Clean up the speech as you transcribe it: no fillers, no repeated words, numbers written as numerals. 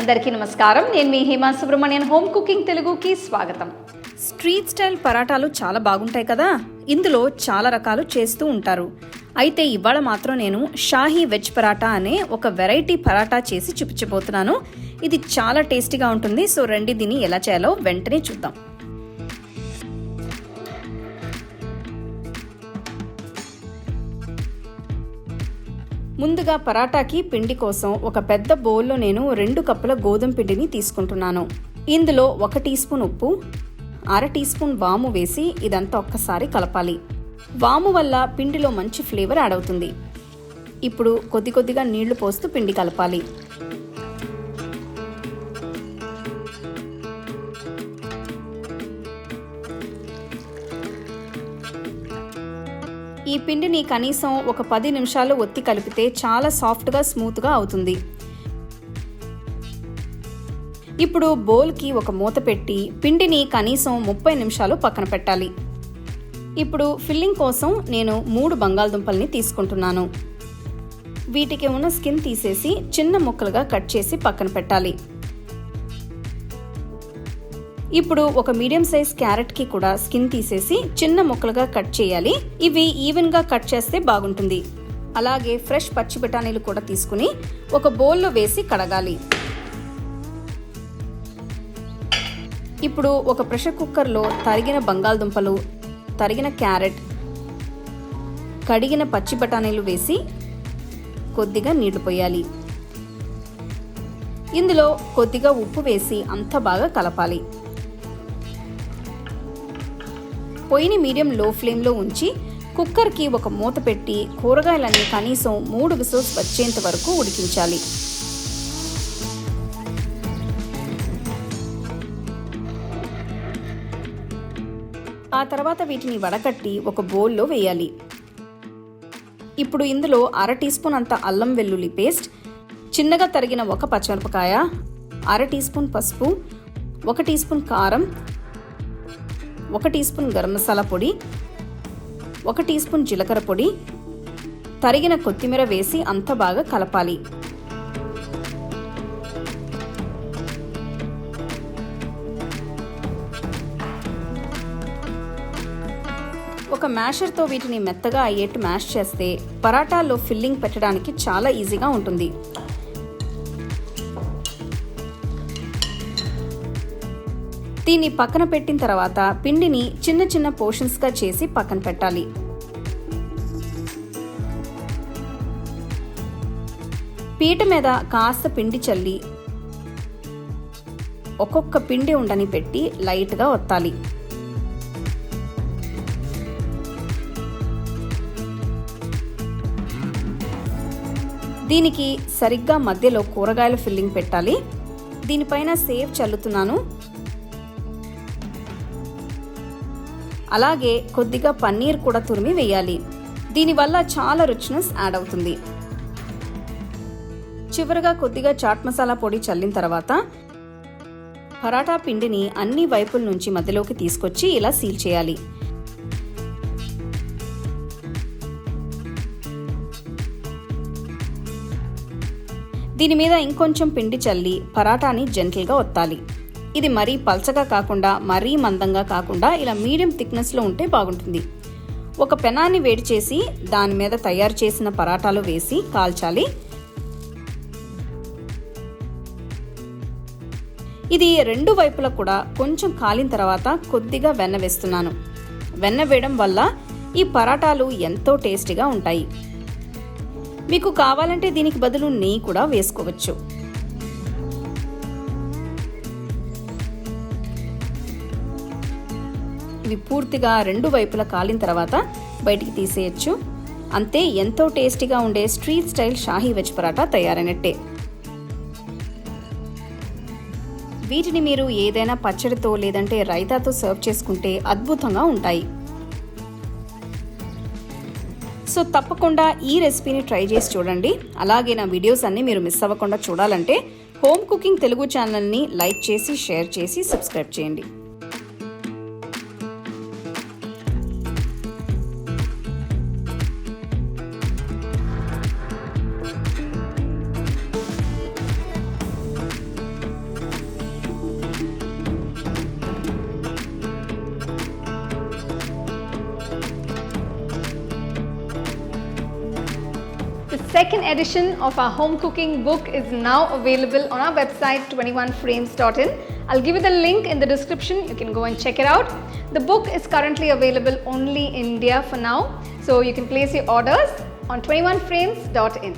అందరికీ నమస్కారం. నేను మీ హేమా సుబ్రహ్మణ్యన్. హోమ్ కుకింగ్ తెలుగుకి స్వాగతం. స్ట్రీట్ స్టైల్ పరాటాలు చాలా బాగుంటాయి కదా. ఇందులో చాలా రకాలు చేస్తూ ఉంటారు. అయితే ఇవాళ మాత్రం నేను షాహీ వెజ్ పరాటా అనే ఒక వెరైటీ పరాటా చేసి చూపించబోతున్నాను. ఇది చాలా టేస్టీగా ఉంటుంది. సో రండి దీన్ని ఎలా చేయాలో వెంటనే చూద్దాం. ముందుగా పరాటాకి పిండి కోసం ఒక పెద్ద బౌల్లో నేను 2 కప్పుల గోధుమ పిండిని తీసుకుంటున్నాను. ఇందులో 1 టీ స్పూన్ ఉప్పు, 1/2 టీ స్పూన్ వాము వేసి ఇదంతా ఒక్కసారి కలపాలి. వాము వల్ల పిండిలో మంచి ఫ్లేవర్ యాడ్ అవుతుంది. ఇప్పుడు కొద్దిగా నీళ్లు పోస్తూ పిండి కలపాలి. ఈ పిండిని కనీసం ఒక 10 నిమిషాలు ఒత్తి కలిపితే చాలా సాఫ్ట్గా స్మూత్గా అవుతుంది. ఇప్పుడు బౌల్కి ఒక మూత పెట్టి పిండిని కనీసం 30 నిమిషాలు పక్కన పెట్టాలి. ఇప్పుడు ఫిల్లింగ్ కోసం నేను 3 బంగాళదుంపల్ని తీసుకుంటున్నాను. వీటికి ఉన్న స్కిన్ తీసేసి చిన్న ముక్కలుగా కట్ చేసి పక్కన పెట్టాలి. ఇప్పుడు ఒక మీడియం సైజ్ క్యారెట్ కి కూడా స్కిన్ తీసేసి చిన్న ముక్కలుగా కట్ చేయాలి. ఇవి ఈవెన్ గా కట్ చేస్తే బాగుంటుంది. అలాగే ఫ్రెష్ పచ్చి బఠానీలు కూడా తీసుకుని ఒక బౌల్లో వేసి కడగాలి. ఇప్పుడు ఒక ప్రెషర్ కుక్కర్లో తరిగిన బంగాళదుంపలు, తరిగిన క్యారెట్, కడిగిన పచ్చి బఠానీలు వేసి కొద్దిగా నీళ్లు పోయాలి. ఇందులో కొద్దిగా ఉప్పు వేసి అంతా బాగా కలపాలి. పొయ్యిని మీడియం లో ఫ్లేమ్లో ఉంచి కుక్కర్కి ఒక మూత పెట్టి కూరగాయలన్నీ కనీసం 3 విజిల్స్ వచ్చేంత వరకు ఉడికించాలి. ఆ తర్వాత వీటిని వడకట్టి ఒక బౌల్లో వేయాలి. ఇప్పుడు ఇందులో 1/2 టీ స్పూన్ అంత అల్లం వెల్లుల్లి పేస్ట్, చిన్నగా తరిగిన 1 పచ్చిమిరపకాయ, 1/2 టీ స్పూన్ పసుపు, 1 టీ స్పూన్ కారం, 1 టీ స్పూన్ గరం మసాలా పొడి, 1 టీ స్పూన్ జీలకర్ర పొడి, తరిగిన కొత్తిమీర వేసి అంతా బాగా కలపాలి. ఒక మ్యాషర్తో వీటిని మెత్తగా అయ్యేట్టు మ్యాష్ చేస్తే పరాటాల్లో ఫిల్లింగ్ పెట్టడానికి చాలా ఈజీగా ఉంటుంది. దీన్ని పక్కన పెట్టిన తర్వాత పిండిని చిన్న చిన్న పోర్షన్స్గా చేసి పక్కన పెట్టాలి. పీట మీద కాస్త పిండి చల్లి ఒక్కొక్క పిండి ఉండని పెట్టి లైట్గా ఒత్తాలి. దీనికి సరిగ్గా మధ్యలో కూరగాయల ఫిల్లింగ్ పెట్టాలి. దీనిపైన సేవ్ చల్లుతున్నాను. అలాగే కొద్దిగా పన్నీర్ కూడా తురిమి వేయాలి. దీనివల్ల చాలా రిచ్నెస్ యాడ్ అవుతుంది. చివరగా కొద్దిగా చాట్ మసాలా పొడి చల్లిన తర్వాత పరాటా పిండిని అన్ని వైపుల నుంచి మధ్యలోకి తీసుకొచ్చి ఇలా సీల్ చేయాలి. దీని మీద ఇంకొంచెం పిండి చల్లి పరాటాని జెంటిల్గా ఒత్తాలి. ఇది మరీ పల్చగా కాకుండా మరీ మందంగా కాకుండా ఇలా మీడియం థిక్నెస్లో ఉంటే బాగుంటుంది. ఒక పెనాన్ని వేడి చేసి దాని మీద తయారు చేసిన పరాటాలు వేసి కాల్చాలి. ఇది 2 వైపులా కూడా కొంచెం కాలిన తర్వాత కొద్దిగా వెన్న వేస్తున్నాను. వెన్న వేయడం వల్ల ఈ పరాటాలు ఎంతో టేస్టీగా ఉంటాయి. మీకు కావాలంటే దీనికి బదులు నెయ్యి కూడా వేసుకోవచ్చు. ఇవి పూర్తిగా 2 వైపులా కాలిన తర్వాత బయటికి తీసేయచ్చు. అంతే, ఎంతో టేస్టీగా ఉండే street style shahi veg paratha తయారైనట్టే. వీటిని మీరు ఏదైనా పచ్చడితో లేదంటే రైతాతో సర్వ్ చేసుకుంటే అద్భుతంగా ఉంటాయి. సో తప్పకుండా ఈ రెసిపీని ట్రై చేసి చూడండి. అలాగే నా వీడియోస్ అన్ని మీరు మిస్ అవ్వకుండా చూడాలంటే హోమ్ కుకింగ్ తెలుగు ఛానల్ని లైక్ చేసి, షేర్ చేసి, సబ్స్క్రైబ్ చేయండి. The second edition of our home cooking book is now available on our website 21frames.in. I'll give you the link in the description. You can go and check it out. The book is currently available only in India for now, so you can place your orders on 21frames.in.